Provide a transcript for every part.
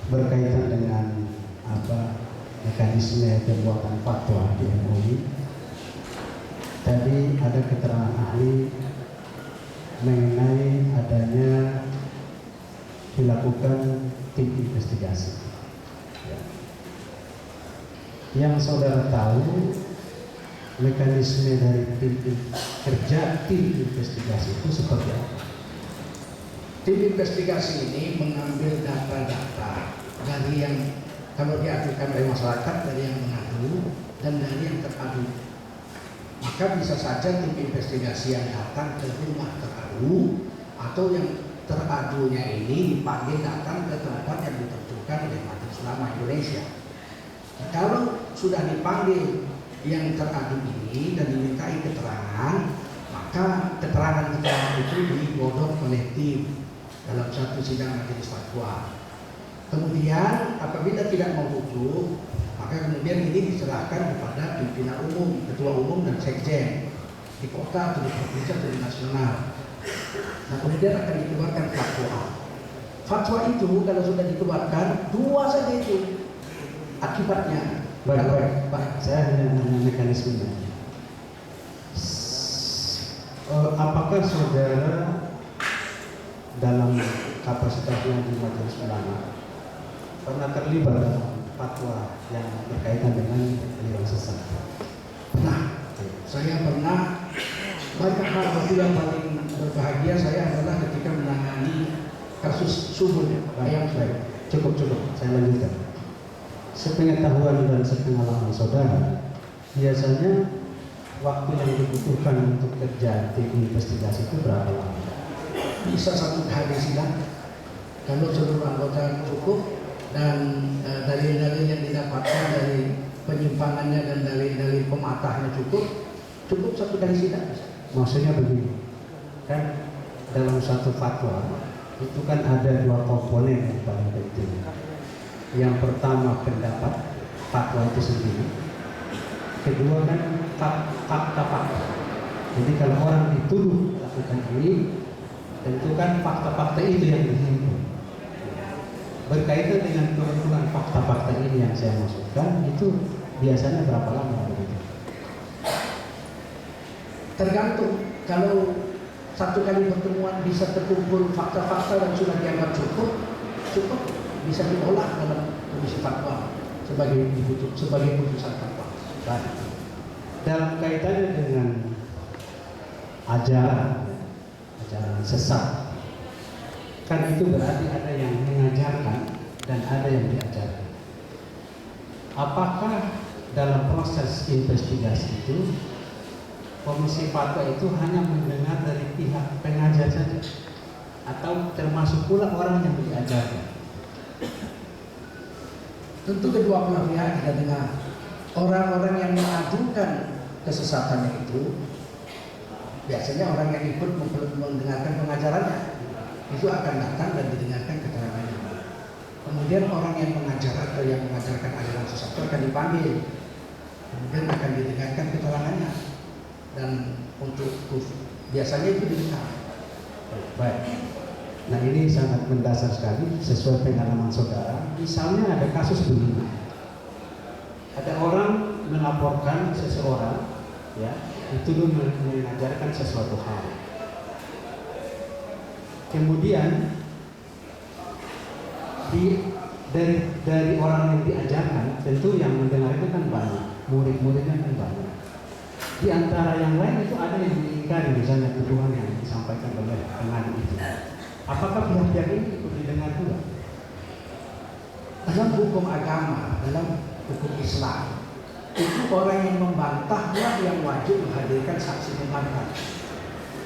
berkaitan dengan mekanisme pembuatan fatwa di MUI. Tadi ada keterangan ahli mengenai adanya dilakukan tim investigasi. Yang saudara tahu mekanisme dari kerja tim investigasi itu seperti apa? Tim investigasi ini mengambil data-data dari yang kalau diajukan oleh masyarakat, dari yang mengadu dan dari yang teradu. Maka bisa saja tim investigasi yang datang ke rumah teradu atau yang teradunya ini dipanggil datang ke tempat yang ditentukan oleh Majelis Ulama Indonesia. Kalau sudah dipanggil yang teradu ini dan dimintai keterangan, maka keterangan itu digodok oleh tim dalam satu sidang majelis fatwa. Kemudian apabila tidak mau rujuk, maka kemudian ini diserahkan kepada pimpinan umum, ketua umum dan sekjen di kota atau di provinsi atau di nasional. Nah, kemudian akan dikeluarkan fatwa. Fatwa itu kalau sudah dikeluarkan, dua saja itu akibatnya. Baik. Saya hanya menanya mekanismenya. Apakah saudara dalam kapasitasnya di Majelis Ulama pernah terlibat dalam fatwa yang berkaitan dengan aliran sesat? Nah, saya pernah banyak hal, tapi yang paling berbahagia saya adalah ketika menangani kasus subur yang saya Cukup, saya lanjutkan. Sepengetahuan dan sepengalaman saudara, biasanya waktu yang dibutuhkan untuk kerja tim investigasi itu berapa lama? bisa 1 hari sidang kalau seluruh anggota cukup dan dalil-dalil yang didapatkan dari penyimpangannya dan dalil-dalil pematahnya cukup 1 kali sidang. Maksudnya begini, kan dalam satu fatwa itu kan ada 2 komponen yang paling penting. Yang pertama pendapat fatwa itu sendiri, kedua kan fakta-fakta. Jadi kalau orang dituduh lakukan ini, tentu kan fakta-fakta itu yang dihimpun. Berkaitan dengan pengumpulan fakta-fakta ini yang saya maksudkan, itu biasanya berapa lama begitu? Tergantung, kalau 1 kali pertemuan bisa terkumpul fakta-fakta dan sudah dianggap cukup bisa diolah dalam komisi fatwa sebagai putusan fatwa. Dalam kaitannya dengan ajaran sesat, kan itu berarti ada yang mengajarkan dan ada yang diajarkan. Apakah dalam proses investigasi itu komisi fatwa itu hanya mendengar dari pihak pengajar saja, atau termasuk pula orang yang diajarkan? Tentu kedua belah pihak kita dengar. Orang-orang yang mengajukan kesesatannya itu biasanya orang yang ikut mendengarkan pengajarannya itu akan datang dan didengarkan keterangannya. Kemudian orang yang mengajar atau yang mengajarkan aliran sesat itu akan dipanggil, kemudian akan didengarkan keterangannya, dan untuk biasanya itu didengar. Baik. Nah, ini sangat mendasar sekali sesuai pengalaman saudara. Misalnya ada kasus begini, ada orang melaporkan seseorang, ya, dituduh mengajarkan sesuatu hal. Kemudian dari orang yang diajarkan, tentu yang mendengar itu kan banyak, murid-muridnya kan banyak. Di antara yang lain itu ada yang diingkari, misalnya tuduhan yang disampaikan oleh pengadu itu. Apakah pihak-pihak ini ikut didengar juga? Dalam hukum agama, dalam hukum Islam, itu orang yang membantahlah yang wajib menghadirkan saksi membantah.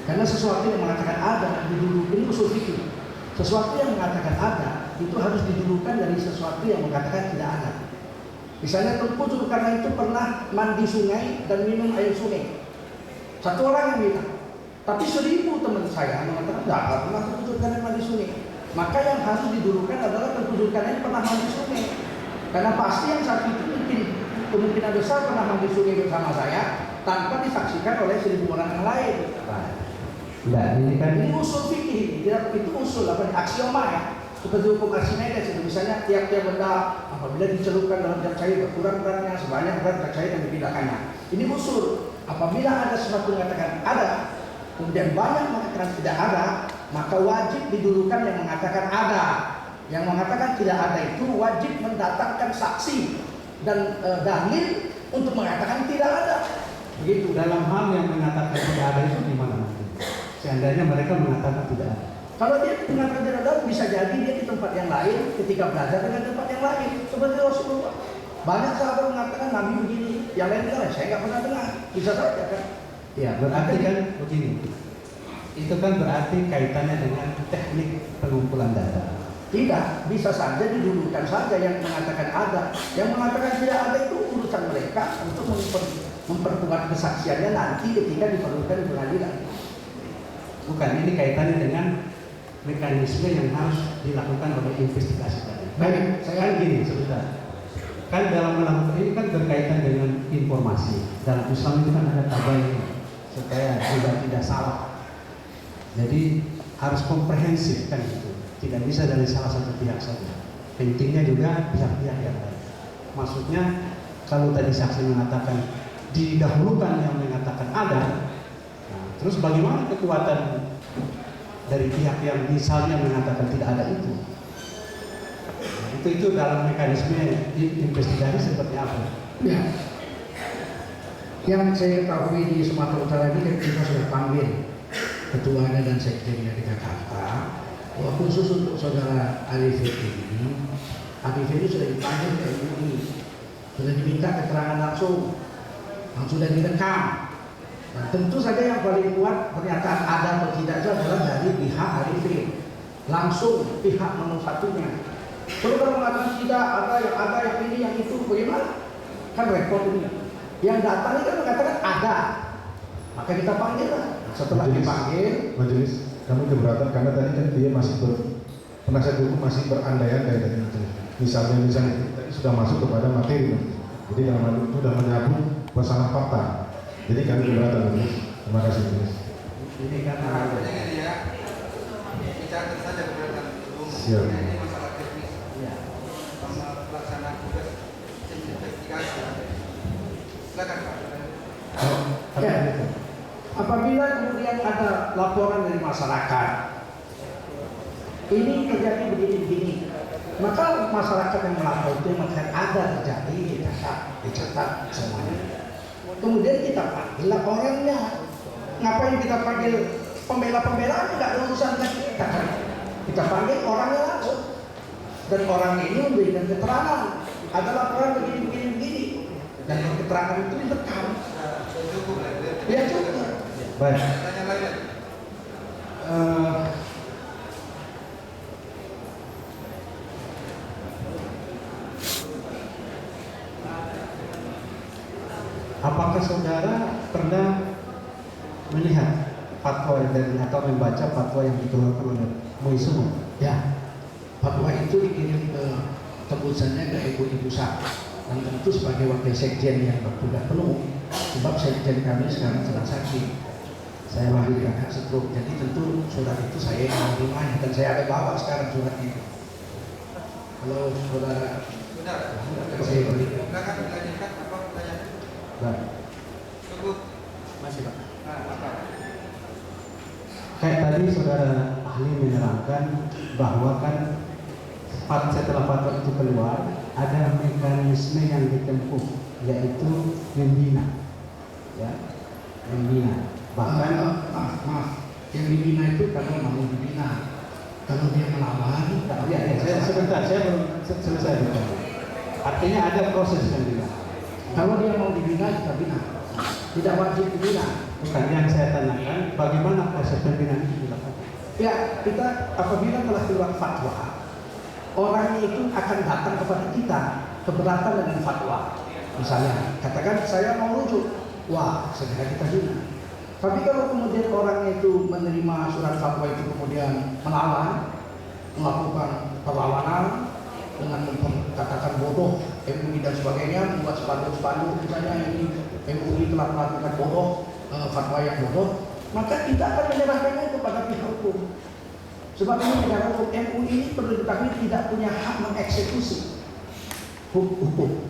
Karena sesuatu yang mengatakan ada didulukan usul fikih. Sesuatu yang mengatakan ada itu harus didulukan dari sesuatu yang mengatakan tidak ada. Misalnya Tengku karena itu pernah mandi sungai dan minum air sungai. Satu orang yang bilang, tapi 1000 teman saya mengatakan tidak pernah Tengku karena mandi sungai. Maka yang harus didulukan adalah Tengku karena pernah mandi sungai. Karena pasti yang saat itu kemungkinan besar pernah mandi sungai bersama saya tanpa disaksikan oleh 1000 orang yang lain. Nah, ini kan Ini usul fikih, itu usul aksioma ya. Seperti hukum Archimedes itu, misalnya tiap-tiap benda apabila dicelupkan dalam zat cair berkurang beratnya sebanyak berat zat cair yang dipindahkannya. Ini usul. Apabila ada sesuatu yang mengatakan ada, kemudian banyak mengatakan tidak ada, maka wajib didulukan yang mengatakan ada. Yang mengatakan tidak ada itu wajib mendatangkan saksi dan dalil untuk mengatakan tidak ada. Begitu. Dalam hal yang mengatakan tidak ada itu di mana nanti? Seandainya mereka mengatakan tidak ada. Kalau dia mengatakan tidak ada, bisa jadi dia di tempat yang lain ketika belajar dengan tempat yang lain. Seperti Rasulullah. Banyak sahabat mengatakan Nabi begini, yang lain bilang saya nggak pernah dengar. Bisa saja kan? Ya, berarti kan begini. Itu kan berarti kaitannya dengan teknik pengumpulan data. Tidak, bisa saja didulukan saja yang mengatakan ada. Yang mengatakan tidak ada itu urusan mereka untuk memperkuat kesaksiannya nanti ketika diperlukan di pengadilan. Bukan, ini kaitannya dengan mekanisme yang harus dilakukan oleh investigasi tadi. Baik, Saya kan gini sebentar. Kan dalam melakukan ini kan berkaitan dengan informasi. Dalam Islam itu kan ada tabayun supaya tidak salah. Jadi harus komprehensif kan gitu. Tidak bisa dari salah satu pihak saja. Pentingnya juga pihak-pihak yang lain. Maksudnya kalau tadi saksi mengatakan didahulukan yang mengatakan ada, nah, terus bagaimana kekuatan dari pihak yang misalnya mengatakan tidak ada itu? Nah, itu dalam mekanisme investigasi seperti apa? Ya. Yang saya ketahui di Sumatera Utara ini kita sudah panggil ketuanya dan sekjennya di Jakarta. Khusus untuk saudara Arifin ini, Arifin ini sudah dipanggil ke MUI, sudah diminta keterangan langsung, yang sudah direkam. Dan tentu saja yang paling kuat pernyataan ada atau tidak itu adalah dari pihak Arifin, langsung pihak nomor satunya. Kalau mengatakan tidak ada yang ini yang itu, bagaimana? Kan repot ini. Yang datang ini kan mengatakan ada, maka kita panggil lah. Setelah dipanggil, majelis kami keberatan karena tadi kan dia masih penasihat hukum masih berandai-andai tadi itu. Misalnya tadi sudah masuk kepada materi, jadi dalam hal itu sudah menyambut masalah fakta. Jadi kami keberatan, majelis. Terima kasih, majelis. Ini kan ini ya, bicara saja keberatan umum. Siap. Ini masalah teknis. Sama pelaksanaan tugas investigasi. Silakan Pak. ya, apabila kemudian ada laporan dari masyarakat, ini terjadi begini-begini, maka masyarakat yang melapor itu maka ada terjadi dicatat semuanya. Kemudian kita panggil orangnya. Ngapain kita panggil pembela-pembelaan? Nggak ada urusan dengan kita kan. Kita panggil orangnya langsung. Dan orang ini memberikan keterangan. Ada laporan begini. Dan keterangan itu direkam. Cukup lah. Ya cukup. baik. Tanya lagi. Apakah saudara pernah melihat fatwa dari atau membaca fatwa yang dikeluarkan oleh MUI Sumo? Ya, fatwa itu dikirim ke tembusannya ke MUI Pusat. Dan tentu sebagai wakil sekjen yang bertugas penuh, sebab sekjen kami sekarang sedang sakit. Saya lahir agak stroke, jadi tentu surat itu saya yang menerimanya dan saya ada bawa sekarang surat itu. Kalau saudara Benar. saya berikan. Silakan dilanjutkan apa pertanyaannya? Baik. Cukup. Masih Pak. Nah, apa? Kayak tadi saudara ahli menerangkan bahwa kan setelah fatwa itu keluar ada mekanisme yang ditempuh, yaitu membina, ya, membina. Bahkan maaf, yang dibina itu kalau mau dibina. Kalau dia melawan, saya sebentar, saya belum selesai bicara. Artinya ada proses yang dibina. kalau dia mau dibina kita bina. Tidak wajib dibina. Bukan yang saya tanyakan, bagaimana proses pembinaan itu dilakukan? Ya, kita apabila telah keluar fatwa, orangnya itu akan datang kepada kita keberatan dengan fatwa. Misalnya, katakan saya mau rujuk, wah segera kita bina. Tapi kalau kemudian orangnya itu menerima surat fatwa itu kemudian melawan, melakukan perlawanan dengan katakan bodoh MUI dan sebagainya, membuat spanduk-spanduk misalnya ini MUI telah melakukan bodoh, fatwa yang bodoh, maka kita akan menyerahkannya kepada pihak hukum. Sebab ini negara hukum. MUI ini perlu diketahui tidak punya hak mengeksekusi hukum.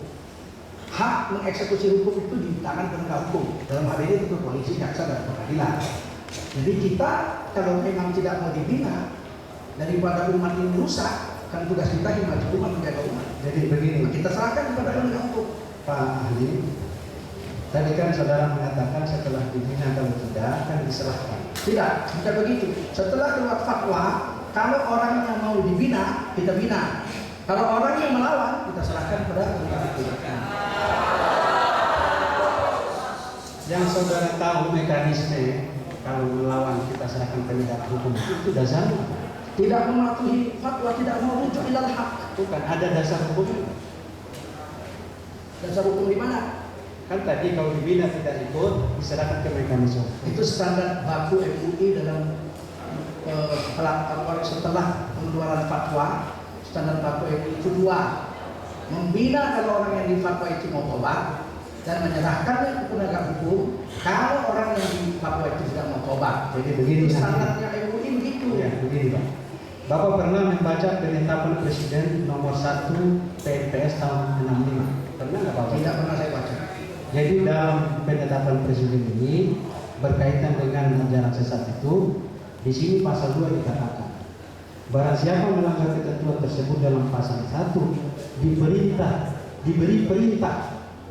Hak mengeksekusi hukum itu di tangan penegak hukum. Dalam hal ini tentu polisi, jaksa, dan pengadilan. Jadi kita kalau memang tidak mau dibina daripada umat ini rusak, kan tugas kita himmat umat menjaga umat. Jadi begini, Kita serahkan kepada penegak hukum. Pak Ahli, tadi kan saudara mengatakan setelah dibina, kalau tidak akan diserahkan. Tidak, bukan begitu. Setelah keluar fatwa, kalau orangnya mau dibina, kita bina. Kalau orang yang melawan, kita serahkan kepada penegak hukum. Yang saudara tahu mekanisme kalau melawan kita serahkan penegak hukum itu dasarnya. Tidak mematuhi fatwa, tidak mau rujuk ilal haq. Bukan, ada dasar hukum. Dasar hukum di mana? Kan tadi kalau dibina tidak ikut, diserahkan ke mekanisme. Itu standar baku MUI dalam setelah pengeluaran fatwa. Standar baku MUI itu 2. Membina kalau orang yang di fatwa itu mau tobat, dan menyerahkannya ke penegak hukum kalau orang yang di fatwa itu tidak mau tobat. Jadi begini, Itu standarnya MUI begitu. Ya, begini Pak. Bapak pernah membaca penetapan Presiden nomor 1 PNPS tahun 65? Pernah nggak Bapak? Tidak pernah saya baca. Jadi dalam penetapan Presiden ini berkaitan dengan ajaran sesat itu, di sini pasal 2 dikatakan, barang siapa melanggar ketentuan tersebut dalam pasal 1 diberi perintah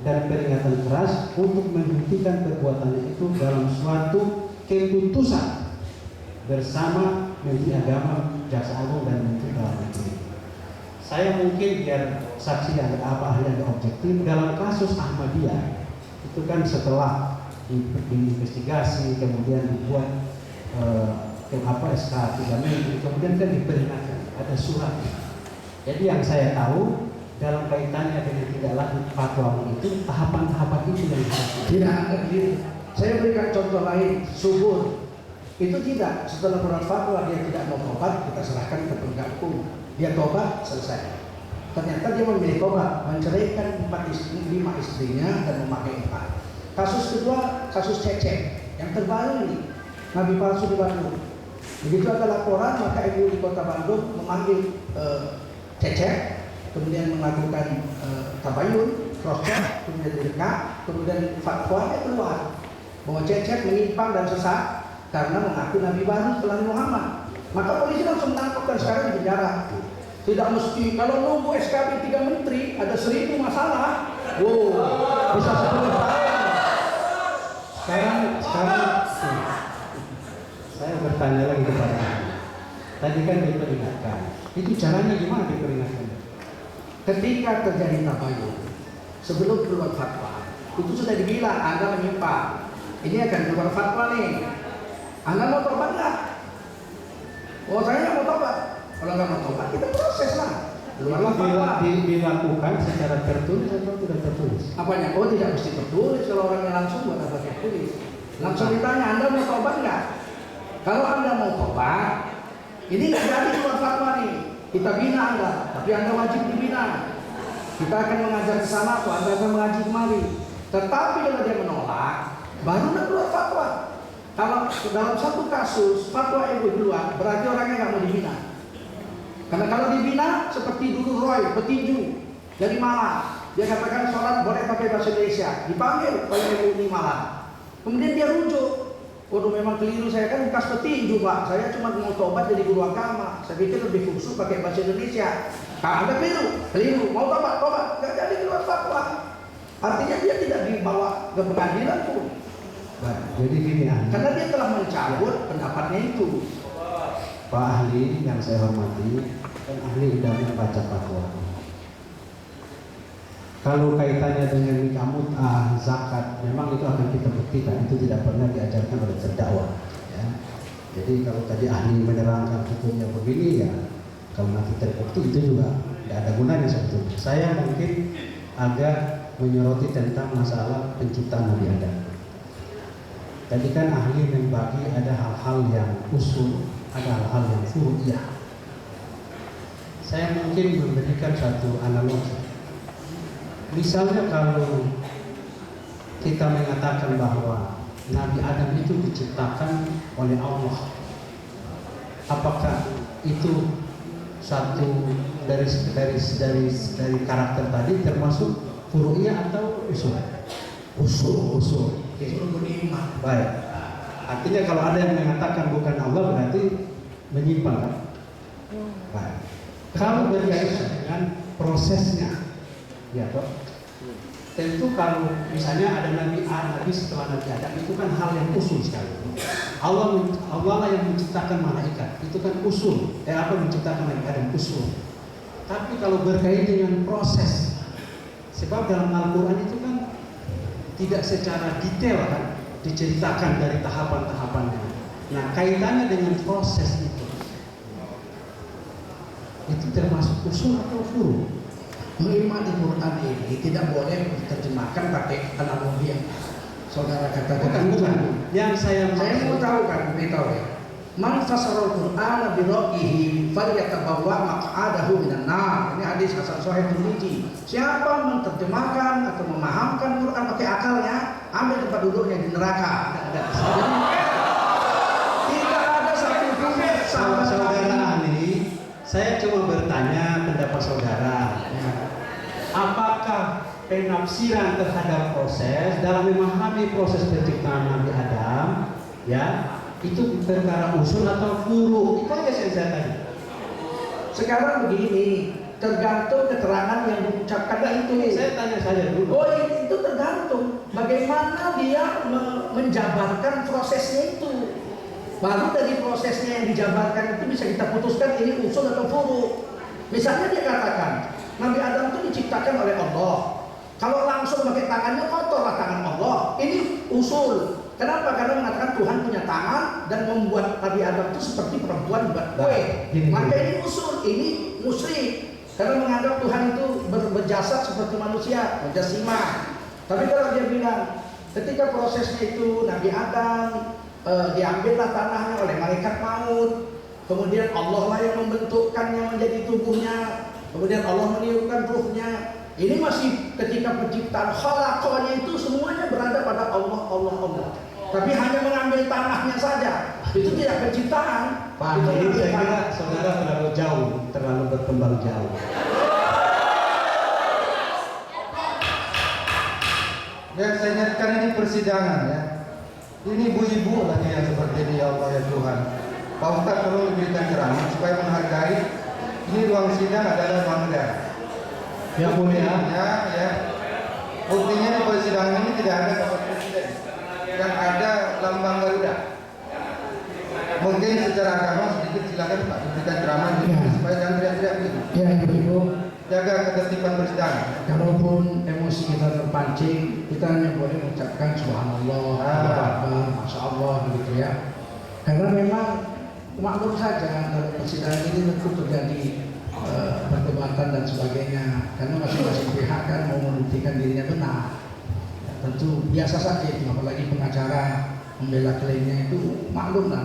dan peringatan keras untuk menghentikan perbuatannya itu dalam suatu keputusan bersama Menteri Agama, Jaksa Agung, dan Menteri Dalam Negeri. Saya mungkin biar saksi yang ahli yang objektif dalam kasus Ahmadiyah itu kan setelah diinvestigasi kemudian dibuat SK 3 Menteri, kemudian kan diperingatkan ada surat. Jadi yang saya tahu dalam kaitannya dengan tidak lanjut fatwa itu tahapan-tahapan itu yang Tidak ada gitu. Saya berikan contoh lain, subur. Itu tidak, setelah keluar fatwa dia tidak mau tobat, kita serahkan ke penegak hukum. Dia tobat, selesai. Ternyata dia memilih tobat, menceraikan 5 istrinya dan memakai 4. Kasus kedua, kasus Cecep yang terbaru ini, nabi palsu di Bandung. Begitu ada laporan, maka MUI Kota Bandung memanggil Cecep, kemudian melakukan tabayun, cross-check, kemudian direkam, kemudian fatwanya keluar bahwa Cecep menyimpang dan sesat karena mengaku Nabi baru setelah Muhammad. Maka polisi langsung tangkap dan sekarang di penjara. Tidak mesti kalau nunggu SKB 3 menteri ada 1000 masalah. Wow, bisa 10 tahun. sekarang saya bertanya lagi kepada Anda. Tadi kan diperingatkan. Itu caranya gimana diperingatkan? Ketika terjadi tabayun, sebelum keluar fatwa, itu sudah dibilang Anda menyimpang. Ini akan keluar fatwa nih. Anda mau tobat nggak? Oh saya nggak mau tobat. Kalau nggak mau tobat, kita proses lah. Keluarlah fatwa. Dilakukan secara tertulis atau tidak tertulis? Apanya? Oh tidak mesti tertulis. Kalau orangnya langsung buat apa tertulis? Langsung ditanya, Anda mau tobat nggak? Kalau Anda mau tobat, ini nggak jadi keluar fatwa nih. Kita bina Anda, tapi Anda wajib dibina. Kita akan mengajar ke sana atau Anda akan mengaji kemari. Tetapi kalau dia menolak, baru nak keluar fatwa. Kalau dalam satu kasus fatwa MUI keluar, berarti orangnya nggak mau dibina. Karena kalau dibina seperti dulu Roy petinju dari Malang, dia katakan sholat boleh pakai bahasa Indonesia, dipanggil oleh MUI Malang. Kemudian dia rujuk. Waduh memang keliru, saya kan bekas petinju Pak, saya cuma mau tobat jadi guru agama, saya pikir lebih khusus pakai bahasa Indonesia. Nah, Anda keliru, mau tobat, nggak jadi keluar fatwa. Artinya dia tidak dibawa ke pengadilan pun. Baik, jadi gini ahli. Karena dia telah mencabut pendapatnya itu. Pak ahli yang saya hormati, kan ahli sudah membaca fatwa. Kalau kaitannya dengan nikah mut'ah, zakat, memang itu akan kita buktikan. Itu tidak pernah diajarkan oleh terdakwa. Ya. Jadi kalau tadi ahli menerangkan hukumnya begini, ya kalau nanti terbukti itu juga tidak ada gunanya sebetulnya. Saya mungkin agak menyoroti tentang masalah penciptaan Nabi Adam. Tadi kan ahli membagi ada hal-hal yang usul, ada hal-hal yang furu'iyah. Saya mungkin memberikan satu analogi. Misalnya kalau kita mengatakan bahwa Nabi Adam itu diciptakan oleh Allah, apakah itu satu dari karakter tadi termasuk furu'iyah atau usul? Usul. Itu rukun iman. Baik. Artinya kalau ada yang mengatakan bukan Allah berarti menyimpang kan? Baik. Kalau berkaitan dengan prosesnya, ya toh. Tentu kalau misalnya ada nabi setelah Nabi Adam itu kan hal yang usul sekali. Allah lah yang menciptakan malaikat, itu kan usul. Menciptakan Nabi Adam usul. Tapi kalau berkaitan dengan proses, sebab dalam Al-Quran itu kan tidak secara detail kan diceritakan dari tahapan-tahapannya. Nah, kaitannya dengan proses itu termasuk usul atau furu? Mengimani Quran ini tidak boleh diterjemahkan pakai analogi yang saudara katakan. Bukan. Yang saya mau tahu kan, beritahu ya. Man fasarul Qur'ana bi ra'yihi falyatabawwa maq'adahu minan nar. Ini hadis Hasan Sahih Tirmidzi. Siapa menerjemahkan atau memahamkan Quran pakai akalnya, ambil tempat duduknya di neraka. Tidak ada satu pun saudara ahli. Saya cuma bertanya pendapat saudara. Apakah penafsiran terhadap proses dalam memahami proses penciptaan Nabi Adam, ya, itu perkara usul atau furu? Itu aja yang saya tanya. Sekarang begini, tergantung keterangan yang diucapkan itu. Saya tanya saja dulu. Oh, itu tergantung bagaimana dia menjabarkan prosesnya itu. Baru dari prosesnya yang dijabarkan itu bisa kita putuskan ini usul atau furu. Misalnya dia katakan Nabi Adam itu diciptakan oleh Allah. Kalau langsung pakai tangannya kotorlah tangan Allah. Ini usul. Kenapa? Karena mengatakan Tuhan punya tangan dan membuat Nabi Adam itu seperti perempuan buat kue. Maka ini usul, ini musyrik. Karena menganggap Tuhan itu berjasad seperti manusia, mujassimah. Tapi kalau dia bilang ketika prosesnya itu Nabi Adam diambillah tanahnya oleh malaikat maut, kemudian Allah lah yang membentukkannya menjadi tubuhnya, kemudian Allah meniupkan ruhnya. Ini masih ketika penciptaan khalaqahnya itu semuanya berada pada Allah. Tapi hanya mengambil tanahnya saja, itu tidak penciptaan. Pak, itu ini saya kira saudara terlalu berkembang jauh. Ya, saya ingatkan ini persidangan ya. Ini ibu-ibu lagi yang seperti ini, ya Allah ya Tuhan. Pak Ustaz perlu diberikan ceramah supaya menghargai. Ini ruang sidang adalah ruang negara. Yang mulia, ya. Buktinya di persidangan ini tidak ada Bapak Presiden dan ada lambang Garuda. Mungkin secara agama sedikit silakan Pak diberikan ceramah supaya jangan teriak-teriak gitu. Ya, ibu-ibu, Jaga ketertiban persidangan. kalaupun emosi kita terpancing, kita hanya boleh mengucapkan subhanallah, Allahu Akbar, masya Allah gitu ya. Karena memang maklum saja dalam persidangan ini tentu terjadi perdebatan dan sebagainya. Karena masing-masing pihak kan mau membuktikan dirinya benar. Ya, tentu biasa saja itu, apalagi pengacara membela klaimnya itu maklum.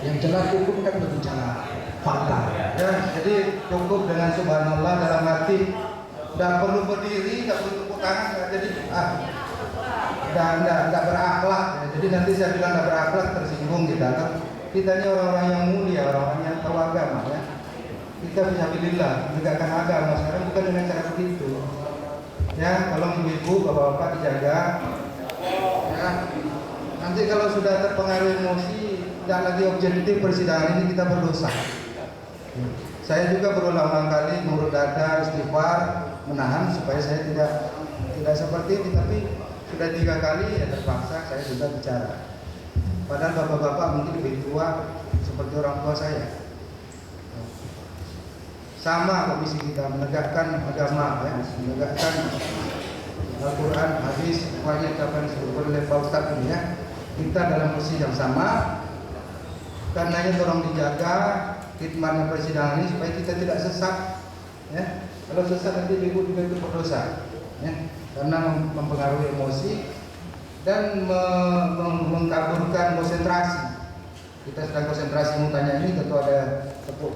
Yang jelas hukum kan berbicara fakta. Ya, jadi cukup dengan subhanallah dalam arti tidak perlu berdiri, tidak perlu tepuk tangan, jadi tidak berakhlak. Ya. Jadi nanti saya bilang tidak berakhlak tersinggung kita. Kita ini orang-orang yang mulia, orang-orang yang tahu agama ya. Kita fisabilillah menegakkan agama sekarang bukan dengan cara begitu. Ya, tolong ibu-ibu, bapak-bapak dijaga. Ya, nanti kalau sudah terpengaruh emosi, tidak lagi objektif persidangan ini kita berdosa. Saya juga berulang-ulang kali mengurut dada, istighfar, menahan supaya saya tidak seperti ini. Tapi sudah 3 kali ya terpaksa saya juga bicara. Padahal bapak-bapak mungkin lebih tua seperti orang tua saya. Sama komisi kita menegakkan agama, ya, menegakkan Al-Quran, hadis, banyak apa yang disebutkan oleh Pak Ustadz ini ya. Kita dalam posisi yang sama. Karenanya tolong dijaga khidmatnya persidangan ini supaya kita tidak sesat. Ya. Kalau sesat nanti ibu juga itu berdosa. Ya. Karena mempengaruhi emosi dan mengkaburkan konsentrasi. Kita sedang konsentrasi mau tanya ini, tentu ada tepuk